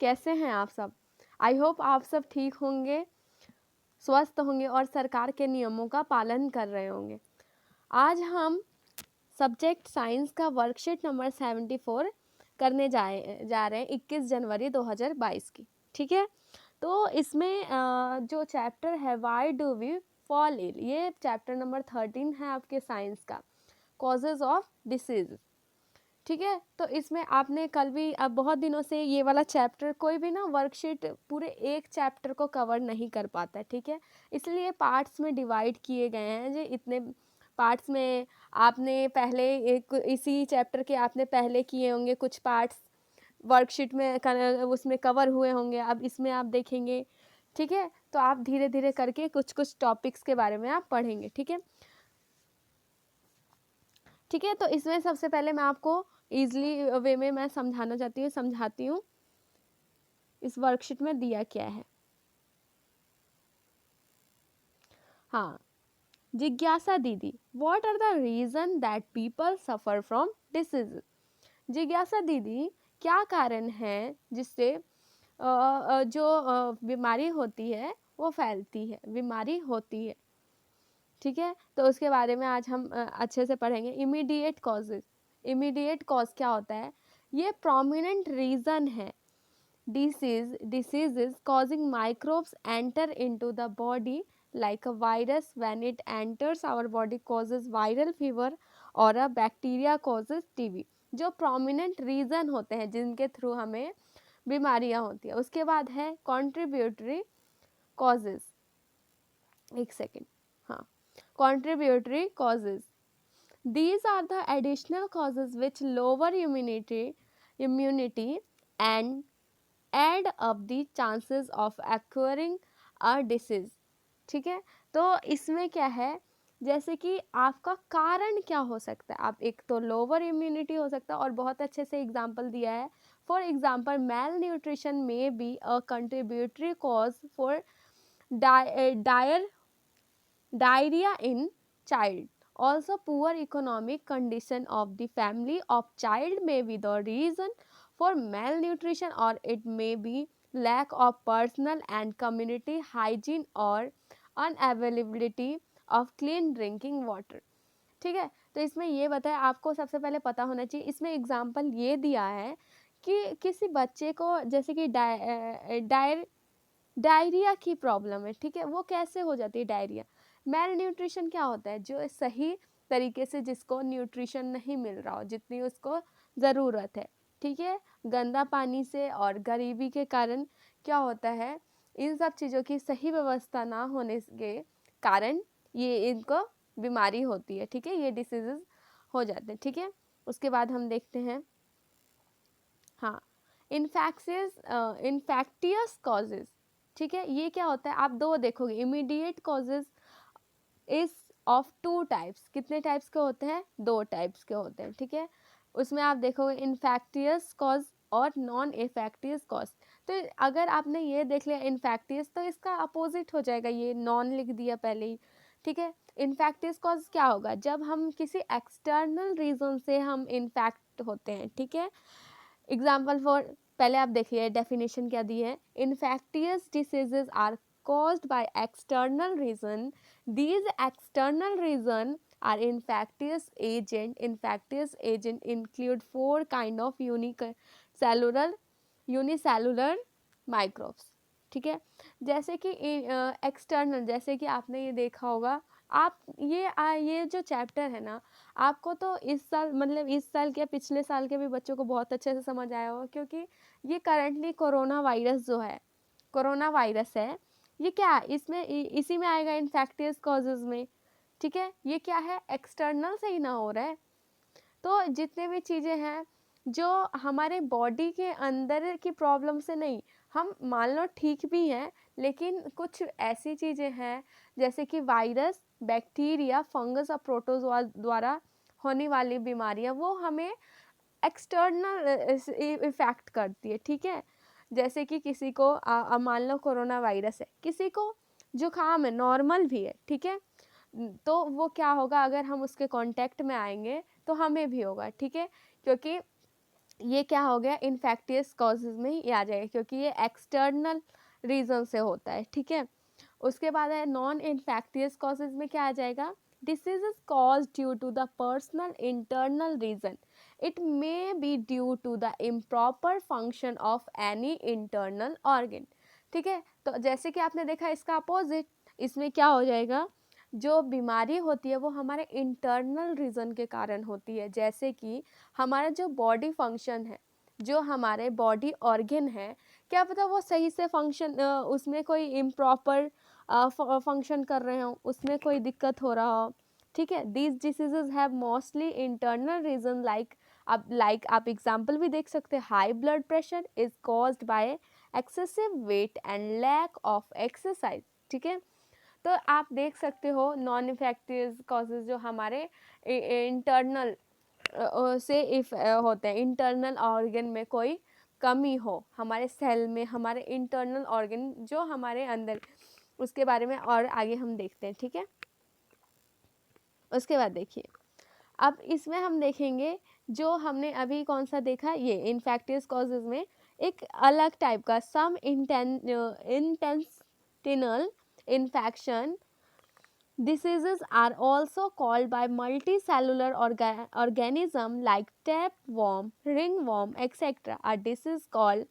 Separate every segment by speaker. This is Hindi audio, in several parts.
Speaker 1: कैसे हैं आप सब? आई होप आप सब ठीक होंगे, स्वस्थ होंगे और सरकार के नियमों का पालन कर रहे होंगे। आज हम सब्जेक्ट साइंस का वर्कशीट नंबर 74 करने जा रहे हैं 21 जनवरी 2022 की, ठीक है? तो इसमें जो चैप्टर है why do we fall ill, ये चैप्टर नंबर 13 है आपके साइंस का, कॉजेज ऑफ डिसीज, ठीक है। तो इसमें आपने कल भी, अब बहुत दिनों से ये वाला चैप्टर, कोई भी ना वर्कशीट पूरे एक चैप्टर को कवर नहीं कर पाता है, ठीक है। इसलिए पार्ट्स में डिवाइड किए गए हैं। जो इतने पार्ट्स में आपने पहले एक इसी चैप्टर के आपने पहले किए होंगे, कुछ पार्ट्स वर्कशीट में उसमें कवर हुए होंगे, अब इसमें आप देखेंगे, ठीक है। तो आप धीरे धीरे करके कुछ कुछ टॉपिक्स के बारे में आप पढ़ेंगे, ठीक है। ठीक है, तो इसमें सबसे पहले मैं आपको ईजिली वे में मैं समझाती हूँ इस वर्कशीट में दिया क्या है। हाँ, जिज्ञासा दीदी, what are the reason that people suffer from disease. जिज्ञासा दीदी, क्या कारण है जिससे जो बीमारी होती है वो फैलती है, बीमारी होती है, ठीक है। तो उसके बारे में आज हम अच्छे से पढ़ेंगे। इमीडिएट कॉजेज, इमीडिएट कॉज क्या होता है? ये प्रोमिनेंट रीजन है। Diseases causing microbes enter into the body like a virus. When it enters our body causes viral fever or a bacteria causes TB। जो prominent reason होते हैं जिनके थ्रू हमें बीमारियां होती है। उसके बाद है contributory causes, एक सेकेंड, हाँ, contributory causes, these are the additional causes which lower immunity and add up the chances of acquiring a disease, ठीक है। तो इसमें क्या है, जैसे कि आपका कारण क्या हो सकता है? आप एक तो लोअर इम्यूनिटी हो सकता है, और बहुत अच्छे से एग्जांपल दिया है। फॉर एग्जांपल मेल न्यूट्रिशन में be a contributory cause for diarrhea in child. Also, poor economic condition of the family of child may be the reason for malnutrition, or it may be lack of personal and community hygiene or unavailability of clean drinking water, ठीक है। तो इसमें ये बताया, आपको सबसे पहले पता होना चाहिए। इसमें एग्जाम्पल ये दिया है कि किसी बच्चे को जैसे कि डायरिया की प्रॉब्लम है, ठीक है। वो कैसे हो जाती है डायरिया? मेल न्यूट्रिशन क्या होता है? जो सही तरीके से जिसको न्यूट्रिशन नहीं मिल रहा हो जितनी उसको ज़रूरत है, ठीक है। गंदा पानी से और गरीबी के कारण क्या होता है, इन सब चीज़ों की सही व्यवस्था ना होने के कारण ये इनको बीमारी होती है, ठीक है। ये डिसीजेस हो जाते हैं, ठीक है। उसके बाद हम देखते हैं, हाँ, इन्फेक्टियस कॉजेज, ठीक है। ये क्या होता है? आप दो देखोगे, immediate causes is of two types. कितने टाइप्स के होते हैं? दो टाइप्स के होते हैं, ठीक है। उसमें आप देखोगे इन्फेक्टियस कॉज और नॉन इन्फेक्टियस कॉज। तो अगर आपने ये देख लिया इन्फेक्टियस, तो इसका अपोजिट हो जाएगा, ये नॉन लिख दिया पहले ही, ठीक है। इन्फेक्टियस कॉज क्या होगा? जब हम किसी एक्सटर्नल रीजन से हम इन्फेक्ट होते हैं, ठीक है। एग्जाम्पल फॉर, पहले आप देखिए डेफिनेशन क्या दी है। Infectious diseases are caused by external reason. These external reason are infectious agent. Infectious agent include four kind of unicellular microbes, ठीक है। जैसे कि एक्सटर्नल, जैसे कि आपने ये देखा होगा, आप ये जो चैप्टर है ना, आपको तो इस साल, मतलब इस साल के पिछले साल के भी बच्चों को बहुत अच्छे से समझ आया होगा, क्योंकि ये करंटली कोरोना वायरस जो है, कोरोना वायरस है, ये क्या इसमें इसी में आएगा, इन्फेक्टियस कॉजेज में, ठीक है। ये क्या है? एक्सटर्नल से ही ना हो रहा है। तो जितने भी चीज़ें हैं जो हमारे बॉडी के अंदर की प्रॉब्लम से नहीं, हम मान लो ठीक भी हैं, लेकिन कुछ ऐसी चीज़ें हैं जैसे कि वायरस, बैक्टीरिया, फंगस और प्रोटोजोआ द्वारा होने वाली बीमारियां, वो हमें एक्सटर्नल इफेक्ट करती है, ठीक है। जैसे कि किसी को मान लो कोरोना वायरस है, किसी को जुकाम है, नॉर्मल भी है, ठीक है। तो वो क्या होगा, अगर हम उसके कांटेक्ट में आएंगे तो हमें भी होगा, ठीक है। क्योंकि ये क्या हो गया, इन्फेक्टियस कॉजेज में ही आ जाएगा क्योंकि ये एक्सटर्नल रीजन से होता है, ठीक है। उसके बाद है नॉन इन्फेक्टियस कॉजेज में क्या आ जाएगा, disease is cause due to the personal internal reason, it may be due to the improper function of any internal organ, ठीक है। तो जैसे कि आपने देखा इसका अपोजिट, इसमें क्या हो जाएगा, जो बीमारी होती है वो हमारे इंटरनल रीज़न के कारण होती है, जैसे कि हमारा जो बॉडी फंक्शन है, जो हमारे बॉडी ऑर्गन है, क्या पता वो सही से फंक्शन, उसमें कोई इम्प्रॉपर फंक्शन कर रहे हो, उसमें कोई दिक्कत हो रहा हो, ठीक है। These diseases have mostly internal reason, आप एग्जाम्पल भी देख सकते हैं, high blood pressure is caused by excessive weight and lack of exercise, ठीक है। तो आप देख सकते हो नॉन इफेक्टिव कॉजेज जो हमारे इंटरनल से इफ होते हैं, इंटरनल ऑर्गन में कोई कमी हो, हमारे सेल में, हमारे इंटरनल ऑर्गन जो हमारे अंदर, उसके बारे में और आगे हम देखते हैं, ठीक है। उसके बाद देखिए, अब इसमें हम देखेंगे जो हमने अभी कौन सा देखा, ये इन्फेक्टियस कॉजेज में एक अलग टाइप का some intestinal infection diseases are also called by multicellular organism like tapeworm, ringworm, etc. A disease called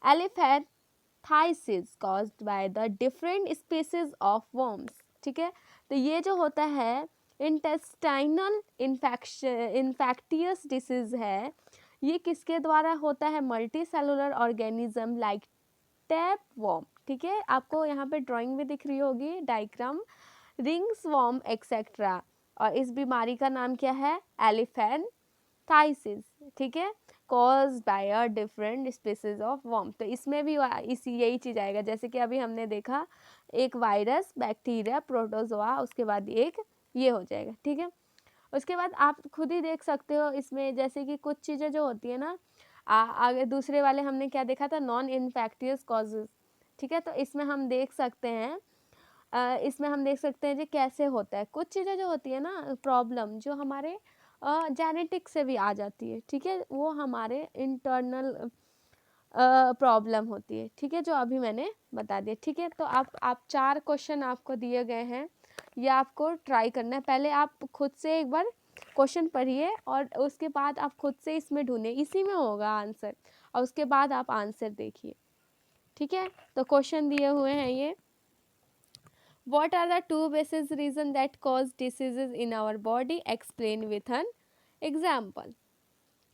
Speaker 1: elephantiasis caused by the different species of worms, ठीक है। तो ये जो होता है इंटेस्टाइनल इन्फेक्टियस डिसीज है, ये किसके द्वारा होता है, multicellular organism like tapeworm, ठीक है। आपको यहाँ पे ड्राइंग में दिख रही होगी डायग्राम, रिंग्स वॉर्म एक्सेट्रा, और इस बीमारी का नाम क्या है, एलिफेंटाइसिस, ठीक है, cause by a different species of worm. तो इसमें भी इसी यही चीज आएगा, जैसे कि अभी हमने देखा एक वायरस, बैक्टीरिया, प्रोटोजोआ, उसके बाद एक ये हो जाएगा, ठीक है। उसके बाद आप खुद ही देख सकते हो इसमें, जैसे कि कुछ चीज़ें जो होती है ना, आगे दूसरे वाले हमने क्या देखा था, नॉन इन्फेक्टियस कॉजेज, ठीक है। तो इसमें हम देख सकते हैं, इसमें हम देख सकते हैं जी कैसे होता है, कुछ चीज़ें जो होती है ना प्रॉब्लम, जो हमारे जेनेटिक से भी आ जाती है, ठीक है, वो हमारे इंटरनल प्रॉब्लम होती है, ठीक है, जो अभी मैंने बता दिया, ठीक है। तो आप 4 क्वेश्चन आपको दिए गए हैं, ये आपको ट्राई करना है, पहले आप खुद से एक बार क्वेश्चन पढ़िए और उसके बाद आप खुद से इसमें ढूंढिए, इसी में होगा आंसर, और उसके बाद आप आंसर देखिए, ठीक है। तो क्वेश्चन दिए हुए हैं ये, What are the two basic reasons that cause diseases in our body? Explain with an example.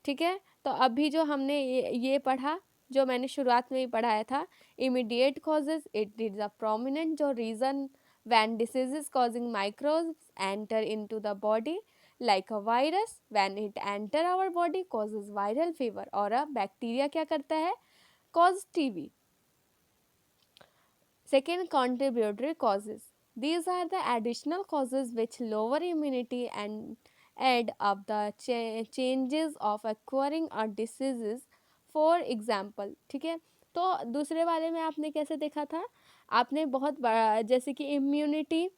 Speaker 1: ठीक है। तो अभी जो हमने ये पढ़ा, जो मैंने शुरुआत में ही पढ़ाया था, immediate causes, it is a prominent जो reason when diseases causing microbes enter into the body, like a virus when it enter our body causes viral fever, और a bacteria क्या करता है, cause TB. Second, contributory causes. These are the additional causes which lower immunity and add up the changes of acquiring a diseases. For example, ठीक है। तो दूसरे वाले में आपने कैसे देखा था, आपने बहुत बड़ा, जैसे कि इम्यूनिटी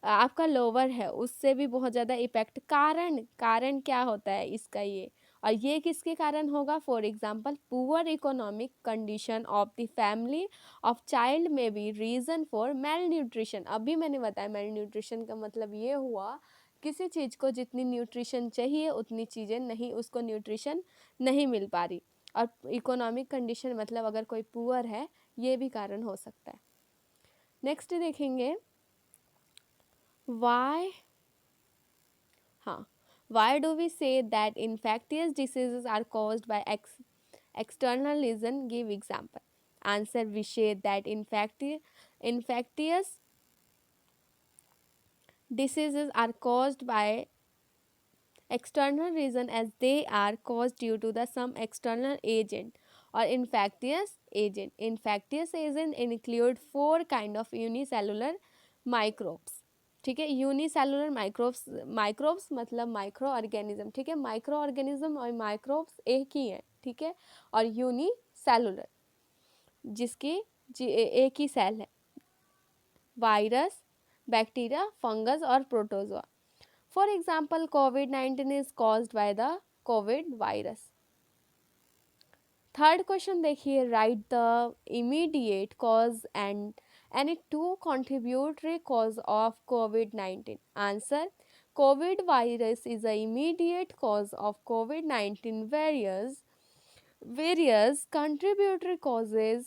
Speaker 1: आपका लोअर है, उससे भी बहुत ज़्यादा इफेक्ट, कारण कारण क्या होता है इसका ये, और ये किसके कारण होगा, for example poor economic condition of the family of child में be reason for malnutrition. अभी मैंने बताया मेल न्यूट्रिशन का मतलब ये हुआ, किसी चीज़ को जितनी न्यूट्रिशन चाहिए उतनी चीज़ें नहीं, उसको न्यूट्रिशन नहीं मिल पा रही, और इकोनॉमिक कंडीशन मतलब अगर कोई पुअर है, ये भी कारण हो सकता है। नेक्स्ट देखेंगे, why हाँ, why do we say that infectious diseases are caused by external reason? Give example. Answer, we say that infectious diseases are caused by external reason as they are caused due to the some external agent or infectious agent. Infectious agent include 4 kind of unicellular microbes, ठीक है। यूनिसेलुलर माइक्रोब्स मतलब माइक्रो ऑर्गेनिज्म, ठीक है, माइक्रो ऑर्गेनिज्म और माइक्रोब्स एक ही है, ठीक है, और यूनिसेलुलर जिसकी एक ही सेल है, वायरस, बैक्टीरिया, फंगस और प्रोटोजोआ। फॉर एग्जाम्पल कोविड-19 is caused by the COVID virus, third question देखिए, write the immediate cause and any two contributory cause of COVID-19. Answer: COVID virus is the immediate cause of COVID-19. Various contributory causes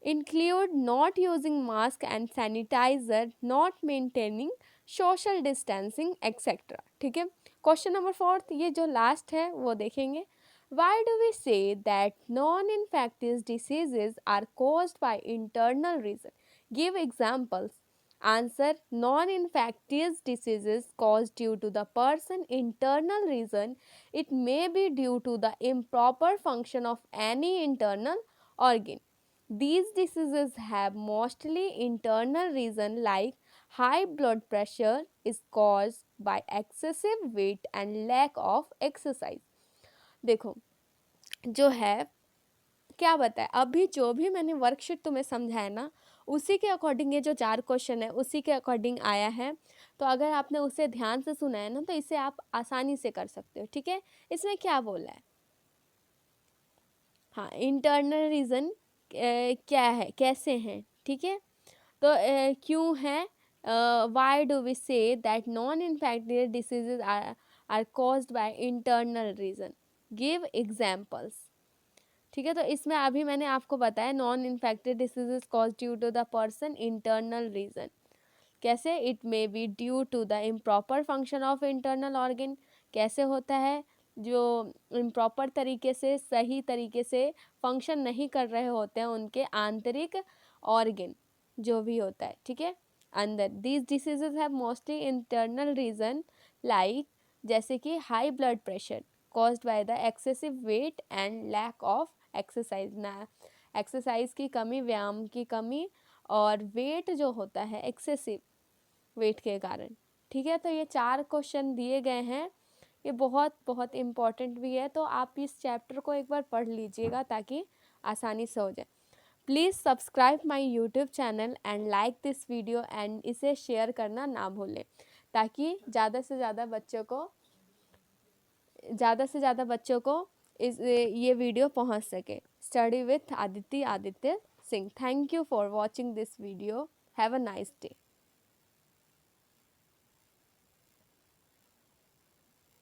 Speaker 1: include not using mask and sanitizer, not maintaining social distancing, etc. ठीक है। क्वेश्चन नंबर फोर्थ, ये जो लास्ट है वो देखेंगे। Why do we say that non-infectious diseases are caused by internal reason? Give examples. Answer: non-infectious diseases caused due to the person internal reason. It may be due to the improper function of any internal organ. These diseases have mostly internal reason, like high blood pressure is caused by excessive weight and lack of exercise. देखो जो है क्या बताए, अभी जो भी मैंने वर्कशीट तुम्हें समझाया ना, उसी के अकॉर्डिंग ये जो 4 क्वेश्चन है उसी के अकॉर्डिंग आया है। तो अगर आपने उसे ध्यान से सुना है ना, तो इसे आप आसानी से कर सकते हो। ठीक है, इसमें क्या बोला है? हाँ, इंटरनल रीज़न क्या है, कैसे हैं, ठीक है। तो क्यों है, why do we say that non infectious diseases are caused by internal reason, give examples. ठीक है, तो इसमें अभी मैंने आपको बताया non infected diseases cause due to the person internal reason. कैसे? It may be due to the improper function of internal organ. कैसे होता है? जो इम्प्रॉपर तरीके से, सही तरीके से फंक्शन नहीं कर रहे होते हैं उनके आंतरिक ऑर्गन, जो भी होता है, ठीक है, अंदर। These diseases have mostly internal reason, like जैसे कि high blood pressure caused by the excessive weight and lack of exercise ना, एक्सरसाइज की कमी, व्यायाम की कमी, और वेट जो होता है एक्सेसिव वेट के कारण। ठीक है, तो ये 4 क्वेश्चन दिए गए हैं, ये बहुत बहुत इम्पॉर्टेंट भी है। तो आप इस चैप्टर को एक बार पढ़ लीजिएगा ताकि आसानी से हो जाए। Please subscribe my YouTube channel and like this video, and इसे शेयर करना ना भूलें, ताकि ज़्यादा से ज़्यादा बच्चों को ये वीडियो पहुंच सके। Study with Aditya Singh. Thank you for watching this video. Have a nice day.